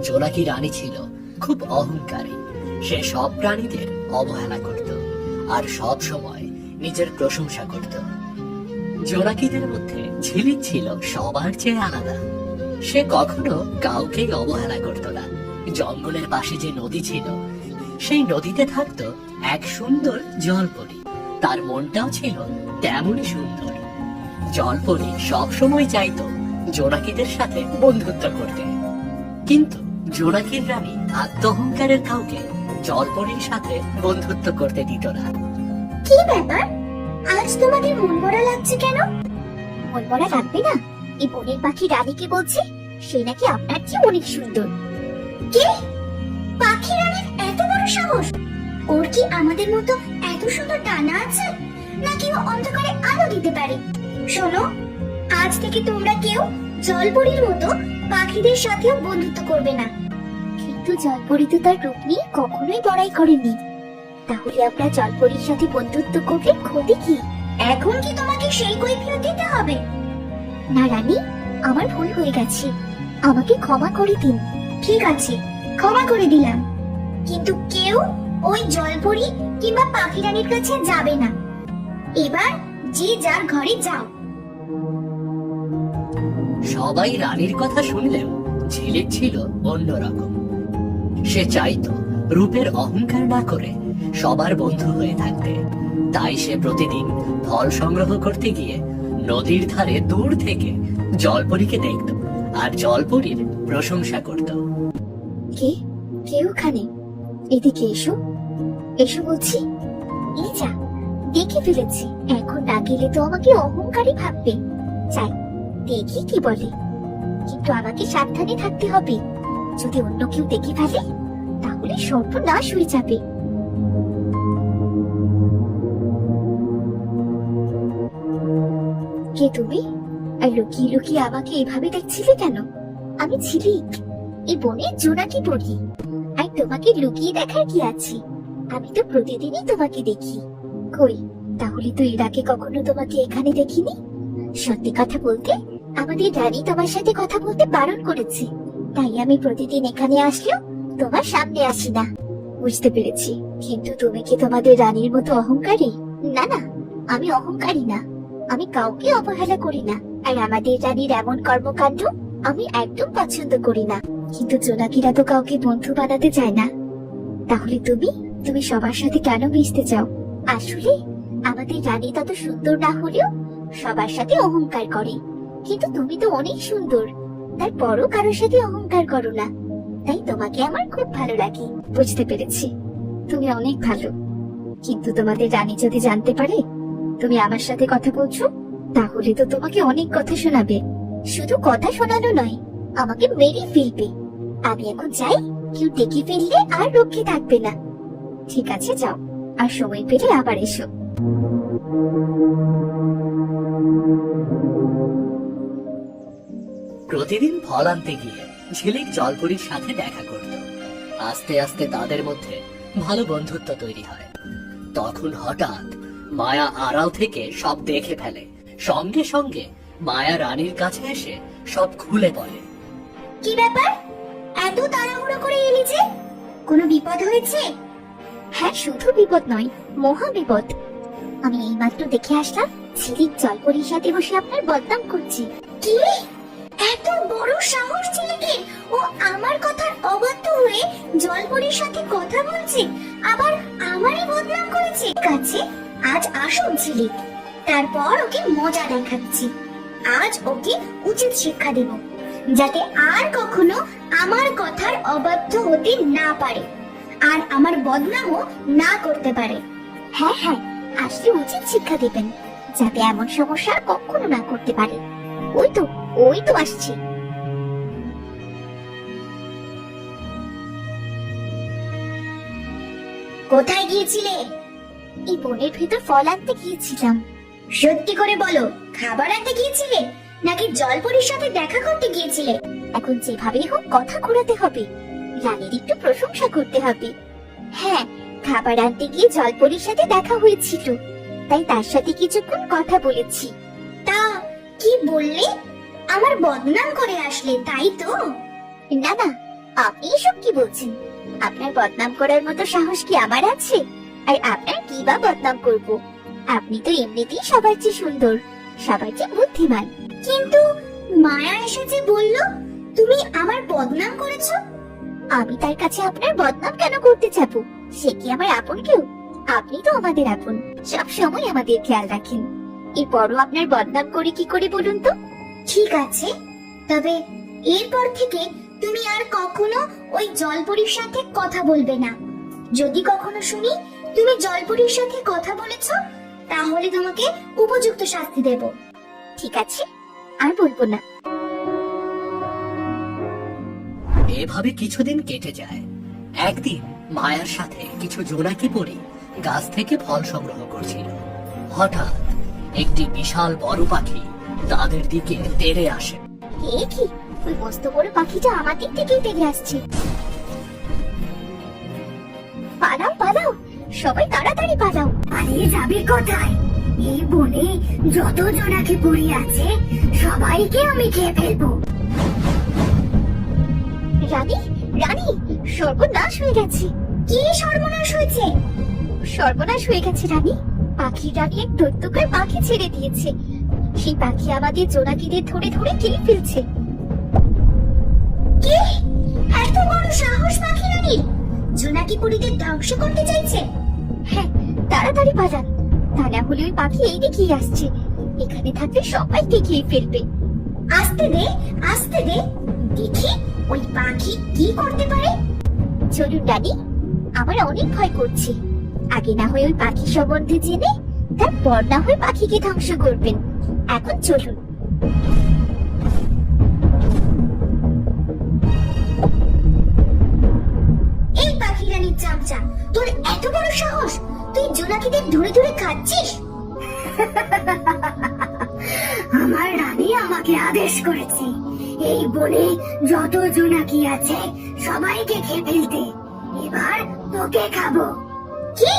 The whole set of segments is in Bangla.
জোনাকি রানী ছিল খুব অহংকারী। সে সব প্রাণীদের অবহেলা করত আর সব সময় নিজের প্রশংসা করত। জোনাকিদের মধ্যে ঝিলিক ছিল সবার চেয়ে আলাদা। সে কখনো কাউকেই অবহেলা করত না। জঙ্গলের পাশে যে নদী ছিল, সেই নদীতে থাকতো এক সুন্দর জলপরী। তার মনটাও ছিল তেমনই সুন্দর। জলপরী সব সময় চাইতো জোনাকিদের সাথে বন্ধুত্ব করতে, কিন্তু জোনাকির রানী আত্মহংকারের কাউকে জলপরীর সাথে বন্ধুত্ব করতে দিত না। কি ব্যাপার, আজ তোমাদের মন মরা লাগছে কেন? মন মরা লাগবে না। এই বনের পাখি রানীকে বলছে সে নাকি আপনার চেয়ে অনেক সুন্দর। কে? পাখি রানীর এত বড় সাহস? ওর কি আমাদের মতো এত সুন্দর ডানা আছে, নাকি ও অন্ধকারে আলো দিতে পারে? শোনো, আজ থেকে তোমরা কেউ জলপরীর মতো পাখিদের সাথেও বন্ধুত্ব করবে না। কিন্তু জলপরী তো তার রূপ নিয়ে কখনোই বড়াই করেনি। তাহলে আমরা জলপরীর সাথে বন্ধুত্ব করলে ক্ষতি কি? এখন কি তোমাকে সেই কৈফিয়ত দিতে হবে? না রানী, আমার ভুল হয়ে গেছে, আমাকে ক্ষমা করে দিন। ঠিক আছে, ক্ষমা করে দিলাম, কিন্তু কেউ ওই জলপরী কিংবা পাখি রানীর কাছে যাবে না। এবার যে যার ঘরে যাও। সবাই রানীর কথা শুনলেও ঝিলিক ছিল অন্যরকম। সে চাইতো রূপের অহংকার না করে সবার বন্ধু হয়ে থাকতে। তাই সে প্রতিদিন ফল সংগ্রহ করতে গিয়ে নদীর ধারে দূর থেকে জলপরীকে দেখত আর জলপরীর প্রশংসা করত। কে কে ওখানে? এদিকে এসো, এসো বলছি। এই যা, দেখে ফেলেছি। এখন না গেলে তো আমাকে অহংকারী ভাববে। চাই দেখি কি বলে, কিন্তু আমাকে সাবধানে থাকতে হবে। যদি অন্য কেউ দেখে ফেলে তাহলে সর্বনাশ হয়ে যাবে। কে তুমি? আর লুকিয়ে লুকিয়ে আমাকে এভাবে দেখছিলে কেন? আমি ঝিলিক, এই বনের জোনাকি পড়ি। আর তোমাকে লুকিয়ে দেখার কি আছে? আমি তো প্রতিদিনই তোমাকে দেখি। কই, তাহলে তো এর আগে কখনো তোমাকে এখানে দেখিনি। সত্যি কথা বলতে, আমাদের রানী তোমার সাথে কথা বলতে বারণ করেছে, তাই আমি প্রতিদিন এখানে আসলেও তোমার সামনে আসি না। বুঝতে পেরেছি, কিন্তু তুমি কি তোমাদের রানীর মতো অহংকারী? না না, আমি অহংকারী না। আমি কাউকে অবহেলা করি না, আর আমাদের রানীর এমন কর্মকাণ্ড আমি একদম পছন্দ করি না। কিন্তু জোনাকিরা তো কাউকে বন্ধু বানাতে চায় না। তাহলে তুমি তুমি সবার সাথে কেন মিশতে চাও? আসলে আমাদের রানী তত সুন্দর না হলেও সবার সাথে অহংকার করে, কিন্তু তুমি তো অনেক সুন্দর, তারপরও কারোর সাথে অহংকার করো না। তাই তোমাকে আমার খুব ভালো লাগে। বুঝতে পেরেছি, তুমি অনেক ভালো, কিন্তু তোমাদের রানী যদি জানতে পারে তুমি আমার সাথে কথা বলছো, তাহলে তো তোমাকে অনেক কথা শোনাবে। শুধু কথা শোনানো নয়, আমাকে মেরে ফেলবে। আমি এখন যাই, কেউ দেখে ফেললে আর রক্ষে থাকবে না। ঠিক আছে, যাও, আর সময় পেলে আবার এসো। প্রতিদিন ফল আনতে গিয়ে ঝিলিক জলপরীর সাথে দেখা করত। আস্তে আস্তে তাদের মধ্যে ভালো বন্ধুত্ব তৈরি হয়। তখন হঠাৎ মায়া আড়াল থেকে সব দেখে ফেলে। সঙ্গে সঙ্গে মায়া রানীর কাছে এসে সব খুলে বলে। কি ব্যাপার, এত তাড়াহুড়ো করে এলি যে? কোনো বিপদ হয়েছে? হ্যাঁ, শুধু বিপদ নয়, মহা বিপদ। আমি এইমাত্র দেখে আসলাম ঝিলিক জলপরীর সাথে বসে আপনার বদনাম করছে। কি? এত বড় সাহস ঝিলিকের! ও আমার কথার অবাধ্য হয়ে জলপরীর সাথে কথা বলছে, আবার আমারই বদনাম করেছে। কাছে আজ আসুক ঝিলিক, তারপর ওকে মজা দেখাচ্ছি। আজ ওকে উচিত শিক্ষা দেব, যাতে আর কখনো আমার কথার অবাধ্য হতে না পারে, আর আমার বদনামও না করতে পারে। হ্যাঁ হ্যাঁ, আসলে উচিত শিক্ষা দেবেন, যাতে এমন সমস্যা কখনো না করতে পারে। ওই তো আসছে। কোথায় গিয়েছিলে? এই বনের ভেতর ফল আনতে গিয়েছিলাম। সত্যি করে বলো, খাবার আনতে গিয়েছিলে নাকি জলপরীর সাথে দেখা করতে গিয়েছিলে? এখন যেভাবেই হোক কথা ঘোরাতে হবে, রানীর একটু প্রশংসা করতে হবে। হ্যাঁ, খাবার আনতে গিয়ে জলপরীর সাথে দেখা হয়েছিল, তাই তার সাথে কিছুক্ষণ কথা বলেছি। তা কি বললে? আমার বদনাম করে আসলে, তাই তো? না না, আপনি এসব কি বলছেন? আপনার বদনাম করার মতো সাহস কি আমার আছে? আর আপনার কি বা বদনাম করব? আপনি তো এমনিতেই সবার চেয়ে সুন্দর, সবার চেয়ে বুদ্ধিমান। কিন্তু মায়া এসে যে বলল তুমি আমার বদনাম করেছো, আমি তার কাছে আপনার বদনাম কেন করতে যাব? সে কি আমার আপন কেউ? আপনি তো আমাদের আপন, সব সময় আমাদের খেয়াল রাখেন। এরপরও আপনার বদনাম করে কি করে বলুন তো? ঠিক আছে, তবে এরপর থেকে তুমি আর কখনো ওই জলপরীর সাথে কথা বলবে না। যদি কখনো শুনি তুমি জলপরীর সাথে কথা বলেছো, তাহলে তোমাকে উপযুক্ত শাস্তি দেব। ঠিক আছে, আর বলবো না। এভাবে কিছুদিন কেটে যায়। একদিন মায়ার সাথে কিছু জোনাকি পরী গাছ থেকে ফল সংগ্রহ করছিল। হঠাৎ একটি বিশাল বড় পাখি তাদের দিকে তেড়ে আসে। এ কি, ওই মস্ত বড় পাখিটা আমার দিক থেকেই তেড়ে আসছে। পালাও পালাও, সবাই তাড়াতাড়ি পালাও। পালিয়ে যাবে কোথায়? এই বনে যত জনাকে পড়ে আছে সবাইকে আমি খেয়ে ফেলবো। রানী, রানী, সর্বনাশ হয়ে গেছে। কি সর্বনাশ হয়েছে? সর্বনাশ হয়ে গেছে রানী। পাখির রানী এক দৈত্যকার পাখি ছেড়ে দিয়েছে। সেই পাখি আমাদের জোনাকিদের ধরে ধরে খেয়ে ফেলছে। কি? এত বড় সাহস পাখি রানী জোনাকি পরীদের ধ্বংস করতে চাইছে? হ্যাঁ, তাড়াতাড়ি পালান, তা না হলে ওই পাখি এই দিকেই আসছে। এখানে থাকলে সবাইকে খেয়ে ফেলবে। আসতে দে, আসতে দে, দেখি ওই পাখি কি করতে পারে। চলুন রানী, আমার অনেক ভয় করছে। আগে না হয় ওই পাখি সম্বন্ধে জেনে তারপর না হয় পাখিকে ধ্বংস করবেন। এখন চলুন। এই পাখি রানীর চামচা, তোর এত বড় সাহস, তুই জোনাকিদের ধরে ধরে খাচ্ছিস? আমার রানী আমাকে আদেশ করেছে এই বনে যত জোনাকি আছে সবাইকে খেয়ে ফেলতে। এবার তোকে খাবো। কি?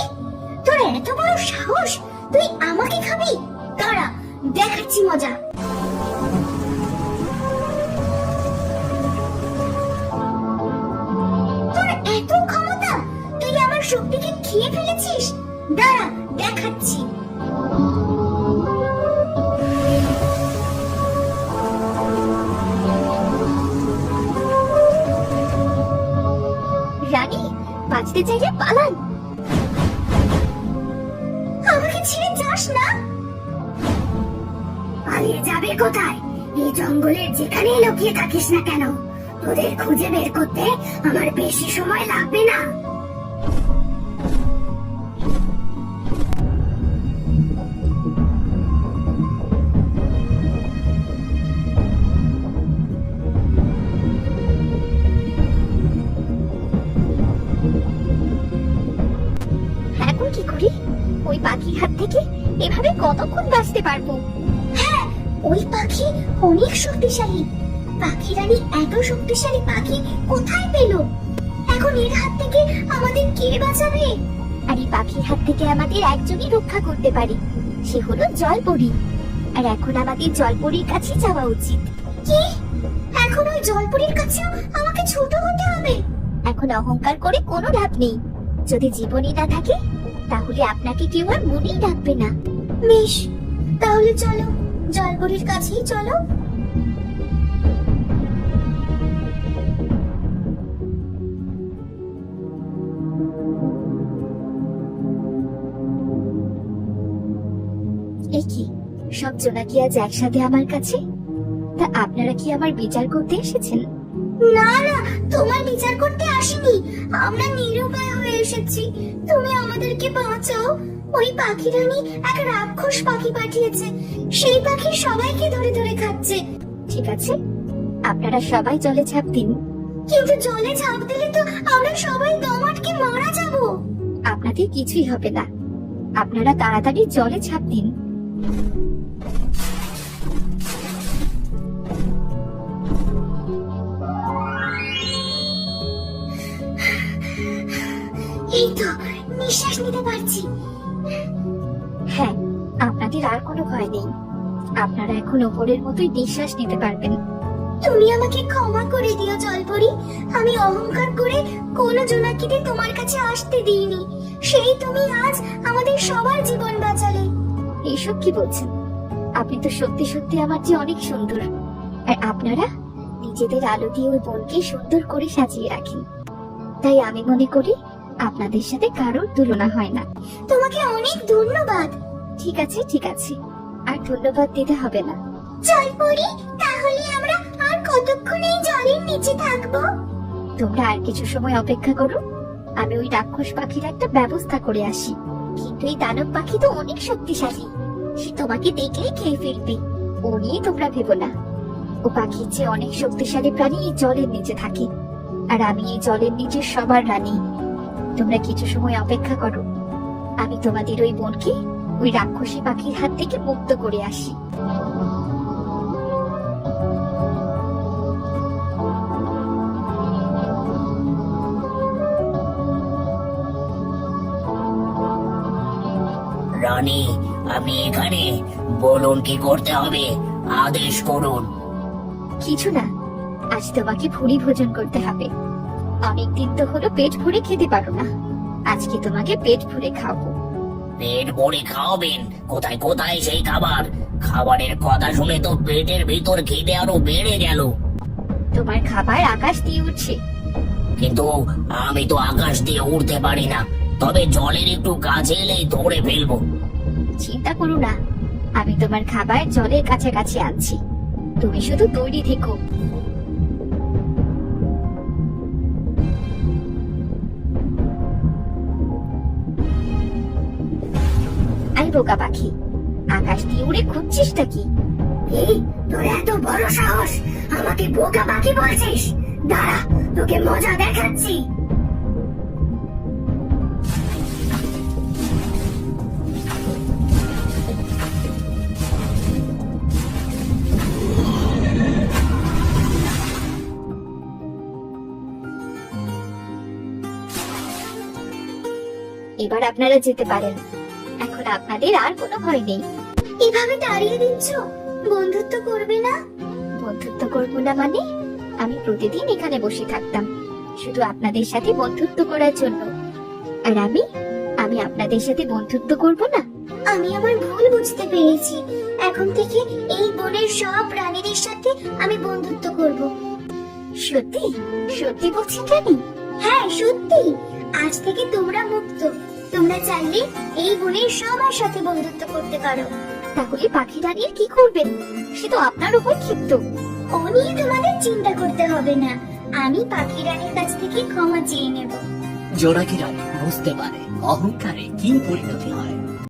তোর এত বড় সাহস, তুই আমাকে খাবি? দাঁড়া, দেখাচ্ছি মজা। তোর এত ক্ষমতা, তুই আমার শক্তিকে খেয়ে ফেলেছিস? দাঁড়া, দেখাচ্ছি। রানী, বাঁচতে চাইলে পালান। আমাকে ছেড়ে যাস না। পালিয়ে যাবে কোথায়? এই জঙ্গলের যেখানেই লুকিয়ে থাকিস না কেন, তোদের খুঁজে বের করতে আমার বেশি সময় লাগবে না। এখন কি করি? ওই পাখির হাত থেকে এভাবে কতক্ষণ বাঁচতে পারবো? হ্যাঁ, ওই পাখি অনেক শক্তিশালী। পাখি রানী এত শক্তিশালী পাখি কোথায় পেল? এখন এর হাত থেকে আমাদের কে বাঁচাবে? আর এই পাখির হাত থেকে আমাদের একজনই রক্ষা করতে পারে, সে হলো জলপরী। আর এখন আমাদের জলপরীর কাছে যাওয়া উচিত। কি? এখন ওই জলপরীর কাছেও আমাকে ছোট হতে হবে? এখন অহংকার করে কোনো লাভ নেই। যদি জীবনই না থাকে তাহলে আপনাকে কেউ আর মনেই রাখবে না। বেশ, তাহলে চলো, জলপরীর কাছেই চলো। এ কি, সব জোনাকি আজ একসাথে আমার কাছে? তা আপনারা কি আমার বিচার করতে এসেছেন? না না, তোমার বিচার করতে আসিনি, আমরা নিরুপায় হয়ে এসেছি। তুমি আমাদেরকে বাঁচাও। ওই পাখি রানী এক রাক্ষস পাখি পাঠিয়েছে, সেই পাখি সবাইকে ধরে ধরে খাচ্ছে। ঠিক আছে, আপনারা সবাই জলে ঝাঁপ দিন। কিন্তু জলে ঝাঁপ দিলে তো আমরা সবাই দম আটকে মারা যাব। আপনাদের কিছুই হবে না, আপনারা তাড়াতাড়ি জলে ঝাঁপ দিন। এই তো নিঃশ্বাস নিতে পারছি। হ্যাঁ, আপনাদের আর কোনো ভয় নেই। আপনারা এখন ওপরের মতোই নিঃশ্বাস নিতে পারবেন। তুমি আমাকে ক্ষমা করে দিও জলপরি। আমি অহংকার করে কোনো জোনাকিতে তোমার কাছে আসতে দিইনি। সেই তুমি আজ আমাদের সবার জীবন বাঁচালে। এইসব কি বলছেন? আপনি তো সত্যি সত্যি আমার চেয়ে অনেক সুন্দর। আর আপনারা নিজেদের আলো দিয়ে ওই বনকে সুন্দর করে সাজিয়ে রাখেন। তাই আমি মনে করি আপনাদের সাথে কারোর তুলনা হয় না। তোমাকে অনেক ধন্যবাদ। ঠিক আছে ঠিক আছে, আর ধন্যবাদ দিতে হবে না। জলপরি, তাহলে আমরা আর কতক্ষণ এই জলের নিচে থাকবো? তোমরা আর কিছু সময় অপেক্ষা করো, আমি ওই রাক্ষস পাখির একটা ব্যবস্থা করে আসি। কিন্তু এই দানব পাখি তো অনেক শক্তিশালী, সে তোমাকে দেখলেই খেয়ে ফেলবে। ও নিয়ে তোমরা ভেবো না। ও পাখির চেয়ে অনেক শক্তিশালী প্রাণী এই জলের নিচে থাকে, আর আমি এই জলের নিচে সবার রানী। তোমরা কিছু সময় অপেক্ষা করো, আমি তোমাদের ওই বোনকে ওই রাক্ষসী পাখির হাত থেকে মুক্ত করে আসি। রানী, আমি এখানে। বলুন কি করতে হবে, আদেশ করুন। কিছু না, আজ তোমাকে ভুরি ভোজন করতে হবে। অনেকদিন তো হলো পেট ভরে খেতে পারো না, আজকে তোমাকে পেট ভরে খাওয়াবো। পেট ভরে খাওয়াবেন? কোথায় কোথায় সেই খাবার? খাবারের কথা শুনে তো পেটের ভিতর খিদে আরো বেড়ে গেল। তোমার খাবার আকাশ দিয়ে উঠছে। কিন্তু আমি তো আকাশ দিয়ে উড়তে পারি না, তবে জলের একটু কাছে এলেই ধরে ফেলবো। চিন্তা করো না, আমি তোমার খাবার জলের কাছাকাছি আনছি, তুমি শুধু তৈরি থেকো। আই বোকা পাখি, আকাশ দিয়ে উড়ে খুঁজছিসটা কি? এই, তোর এত বড় সাহস, আমাকে বোকা পাখি বলছিস? দাঁড়া, তোকে মজা দেখাচ্ছি। এবার আপনারা যেতে পারেন, এখন আপনাদের আর কোনো ভয় নেই। এভাবে তাড়িয়ে দিচ্ছ, বন্ধুত্ব করবে না? বন্ধুত্ব করবো না মানে? আমি প্রতিদিন এখানে বসে থাকতাম শুধু আপনাদের সাথে বন্ধুত্ব করার জন্য। আর আমি আপনাদের সাথে বন্ধুত্ব করব না? আমি আমার ভুল বুঝতে পেরেছি। এখন থেকে এই বনের সব প্রাণীদের সাথে আমি বন্ধুত্ব করব। সত্যি সত্যি বলছেন রানী? হ্যাঁ, সত্যি। আজ থেকে তোমরা মুক্ত। তোমরা চাইলে এই বনের সবার সাথে বন্ধুত্ব করতে পারো। তাহলে পাখি রানীর কি করবেন? সে তো আপনার উপর ক্ষিপ্ত। ও নিয়ে তোমাদের চিন্তা করতে হবে না। আমি পাখি রানীর কাছ থেকে ক্ষমা চেয়ে নেব। জোনাকি রানী বুঝতে পারে অহংকারে কি পরিণতি হয়।